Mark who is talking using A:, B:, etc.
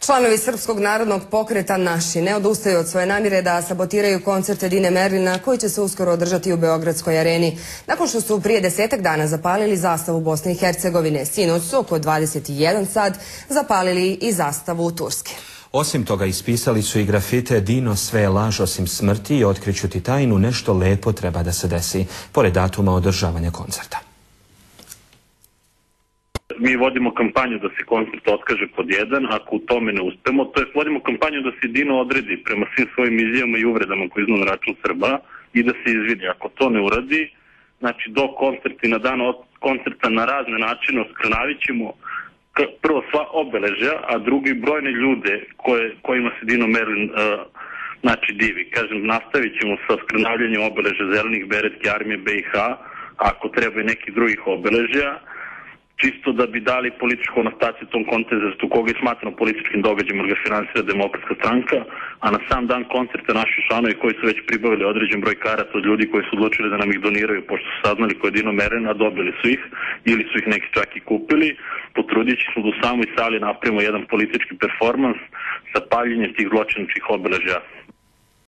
A: Članovi Srpskog narodnog pokreta Naši ne odustaju od svoje namjere da sabotiraju koncert Edine Merlina koji će se uskoro održati u Beogradskoj areni. Nakon što su prije 10 dana zapalili zastavu Bosne i Hercegovine, sinoć su oko 21 sat zapalili i zastavu Turske.
B: Osim toga ispisali su i grafite "Dino, sve je laž osim smrti" i "Otkriću ti tajnu, nešto lepo treba da se desi", pored datuma održavanja koncerta.
C: Mi vodimo kampanju da se koncert otkaže pod jedan, ako u tome ne uspemo, to je vodimo kampanju da se Dino odredi prema svim svojim izjavama i uvredama koje iznao na račun Srba i da se izvini. Ako to ne uradi, znači do koncerta i na dan koncerta na razne načine oskrnavit ćemo prvo sva obeležja, a drugi brojne ljude kojima se Dino Merlin divi. Kažem, nastavit ćemo sa oskrnavljanjem obeležja zelenih beretke armije BiH, ako treba i nekih drugih obeležja, čisto da bi dali političku konotaciju tom kontestu koga je smatrano političkim događajem, jer ga finansira Demokratska stranka, a na sam dan koncerta naši članovi koji su već pribavili određen broj karata od ljudi koji su odlučili da nam ih doniraju, pošto su saznali ko je Dino Merlin, a dobili su ih, ili su ih neki čak i kupili, potrudit ćemo da u samoj sali napravimo jedan politički performans sa paljenjem tih zločinačkih obeležja.